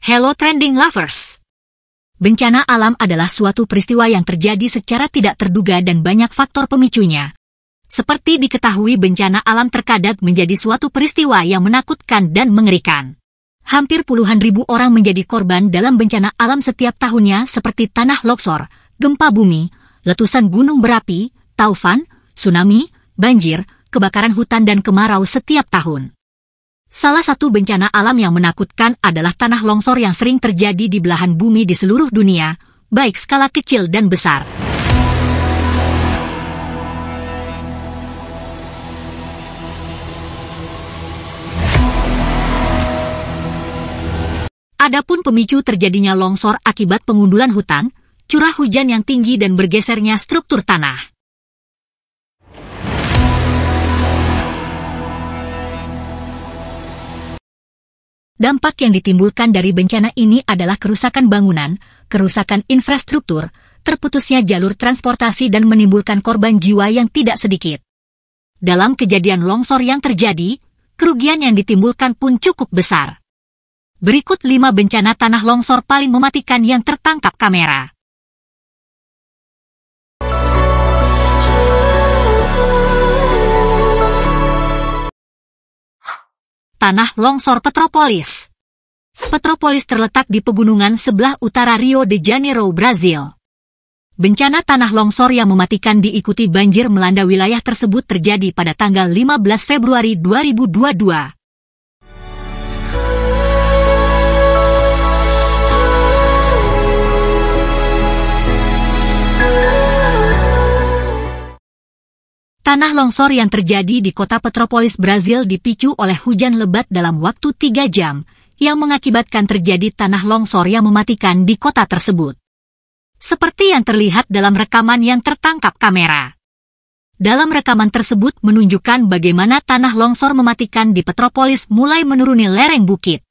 Hello trending lovers! Bencana alam adalah suatu peristiwa yang terjadi secara tidak terduga dan banyak faktor pemicunya. Seperti diketahui, bencana alam terkadang menjadi suatu peristiwa yang menakutkan dan mengerikan. Hampir puluhan ribu orang menjadi korban dalam bencana alam setiap tahunnya seperti tanah longsor, gempa bumi, letusan gunung berapi, taufan, tsunami, banjir, kebakaran hutan dan kemarau setiap tahun. Salah satu bencana alam yang menakutkan adalah tanah longsor yang sering terjadi di belahan bumi di seluruh dunia, baik skala kecil dan besar. Adapun pemicu terjadinya longsor akibat pengundulan hutan, curah hujan yang tinggi dan bergesernya struktur tanah. Dampak yang ditimbulkan dari bencana ini adalah kerusakan bangunan, kerusakan infrastruktur, terputusnya jalur transportasi dan menimbulkan korban jiwa yang tidak sedikit. Dalam kejadian longsor yang terjadi, kerugian yang ditimbulkan pun cukup besar. Berikut 5 bencana tanah longsor paling mematikan yang tertangkap kamera. Tanah longsor Petropolis. Petropolis terletak di pegunungan sebelah utara Rio de Janeiro, Brazil. Bencana tanah longsor yang mematikan diikuti banjir melanda wilayah tersebut terjadi pada tanggal 15 Februari 2022. Tanah longsor yang terjadi di kota Petropolis, Brazil dipicu oleh hujan lebat dalam waktu 3 jam, yang mengakibatkan terjadi tanah longsor yang mematikan di kota tersebut. Seperti yang terlihat dalam rekaman yang tertangkap kamera. Dalam rekaman tersebut menunjukkan bagaimana tanah longsor mematikan di Petropolis mulai menuruni lereng bukit.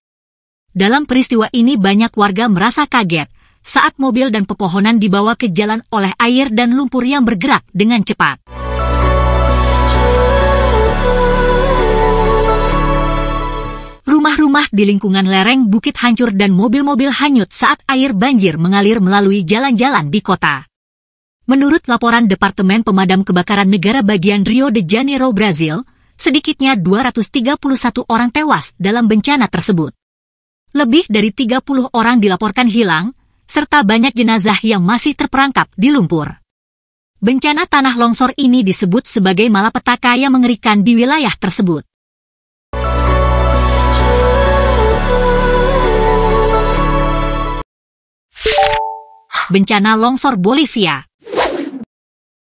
Dalam peristiwa ini banyak warga merasa kaget saat mobil dan pepohonan dibawa ke jalan oleh air dan lumpur yang bergerak dengan cepat. Rumah-rumah di lingkungan lereng bukit hancur dan mobil-mobil hanyut saat air banjir mengalir melalui jalan-jalan di kota. Menurut laporan Departemen Pemadam Kebakaran Negara bagian Rio de Janeiro, Brazil, sedikitnya 231 orang tewas dalam bencana tersebut. Lebih dari 30 orang dilaporkan hilang, serta banyak jenazah yang masih terperangkap di lumpur. Bencana tanah longsor ini disebut sebagai malapetaka yang mengerikan di wilayah tersebut. Bencana longsor Bolivia.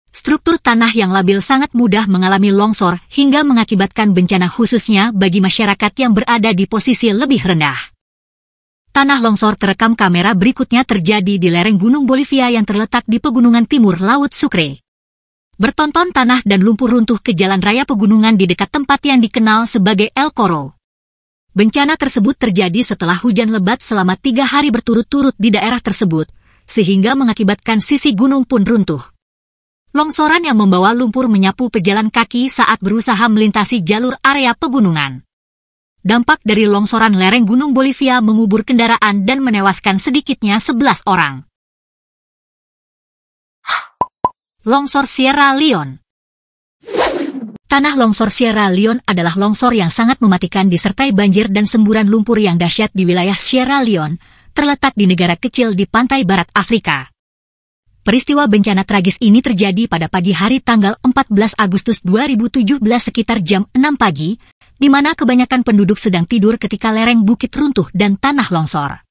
Struktur tanah yang labil sangat mudah mengalami longsor hingga mengakibatkan bencana khususnya bagi masyarakat yang berada di posisi lebih rendah. Tanah longsor terekam kamera berikutnya terjadi di lereng Gunung Bolivia yang terletak di pegunungan timur Laut Sucre. Bertonton tanah dan lumpur runtuh ke jalan raya pegunungan di dekat tempat yang dikenal sebagai El Coro. Bencana tersebut terjadi setelah hujan lebat selama 3 hari berturut-turut di daerah tersebut, sehingga mengakibatkan sisi gunung pun runtuh. Longsoran yang membawa lumpur menyapu pejalan kaki saat berusaha melintasi jalur area pegunungan. Dampak dari longsoran lereng Gunung Bolivia mengubur kendaraan dan menewaskan sedikitnya 11 orang. Longsor Sierra Leone. Tanah longsor Sierra Leone adalah longsor yang sangat mematikan disertai banjir dan semburan lumpur yang dahsyat di wilayah Sierra Leone, terletak di negara kecil di pantai barat Afrika. Peristiwa bencana tragis ini terjadi pada pagi hari tanggal 14 Agustus 2017 sekitar jam 6 pagi, di mana kebanyakan penduduk sedang tidur ketika lereng bukit runtuh dan tanah longsor.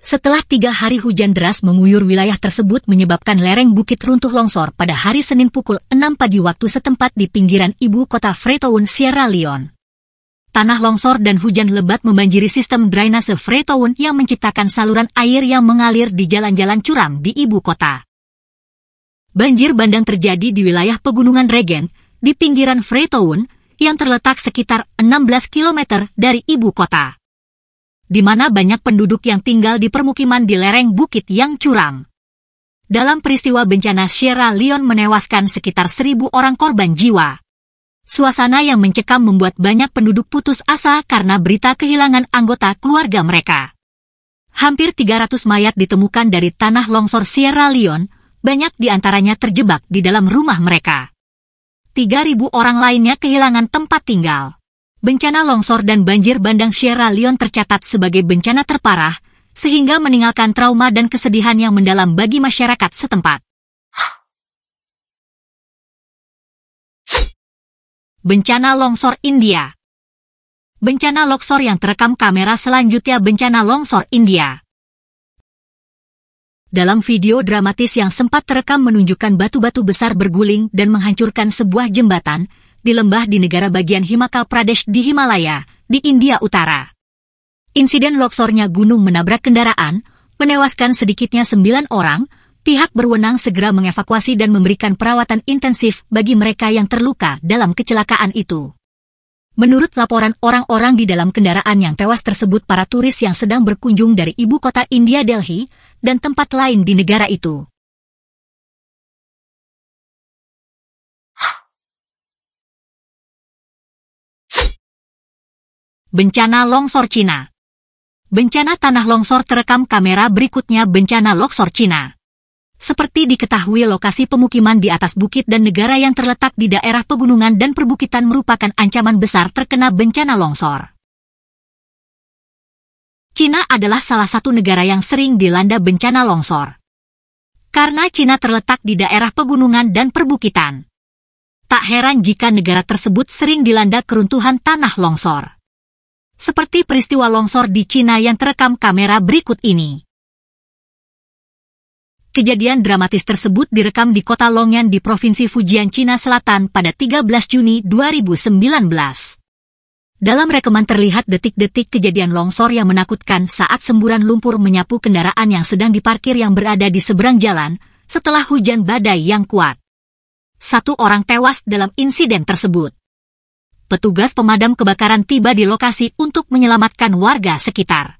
Setelah 3 hari hujan deras mengguyur wilayah tersebut menyebabkan lereng bukit runtuh longsor pada hari Senin pukul 6 pagi waktu setempat di pinggiran ibu kota Freetown, Sierra Leone. Tanah longsor dan hujan lebat membanjiri sistem drainase Freetown yang menciptakan saluran air yang mengalir di jalan-jalan curam di ibu kota. Banjir bandang terjadi di wilayah pegunungan Regen, di pinggiran Freetown, yang terletak sekitar 16 km dari ibu kota, di mana banyak penduduk yang tinggal di permukiman di lereng bukit yang curam. Dalam peristiwa bencana Sierra Leone menewaskan sekitar 1.000 orang korban jiwa. Suasana yang mencekam membuat banyak penduduk putus asa karena berita kehilangan anggota keluarga mereka. Hampir 300 mayat ditemukan dari tanah longsor Sierra Leone, banyak di antaranya terjebak di dalam rumah mereka. 3.000 orang lainnya kehilangan tempat tinggal. Bencana longsor dan banjir bandang Sierra Leone tercatat sebagai bencana terparah, sehingga meninggalkan trauma dan kesedihan yang mendalam bagi masyarakat setempat. Bencana longsor India. Bencana longsor yang terekam kamera selanjutnya bencana longsor India. Dalam video dramatis yang sempat terekam menunjukkan batu-batu besar berguling dan menghancurkan sebuah jembatan di lembah di negara bagian Himachal Pradesh di Himalaya, di India Utara. Insiden longsornya gunung menabrak kendaraan, menewaskan sedikitnya 9 orang. Pihak berwenang segera mengevakuasi dan memberikan perawatan intensif bagi mereka yang terluka dalam kecelakaan itu. Menurut laporan orang-orang di dalam kendaraan yang tewas tersebut para turis yang sedang berkunjung dari ibu kota India Delhi dan tempat lain di negara itu. Bencana longsor Cina. Bencana tanah longsor terekam kamera berikutnya bencana longsor Cina. Seperti diketahui lokasi pemukiman di atas bukit dan negara yang terletak di daerah pegunungan dan perbukitan merupakan ancaman besar terkena bencana longsor. Cina adalah salah satu negara yang sering dilanda bencana longsor. Karena Cina terletak di daerah pegunungan dan perbukitan, tak heran jika negara tersebut sering dilanda keruntuhan tanah longsor. Seperti peristiwa longsor di Cina yang terekam kamera berikut ini. Kejadian dramatis tersebut direkam di kota Longyan di Provinsi Fujian, Cina Selatan pada 13 Juni 2019. Dalam rekaman terlihat detik-detik kejadian longsor yang menakutkan saat semburan lumpur menyapu kendaraan yang sedang diparkir yang berada di seberang jalan setelah hujan badai yang kuat. 1 orang tewas dalam insiden tersebut. Petugas pemadam kebakaran tiba di lokasi untuk menyelamatkan warga sekitar.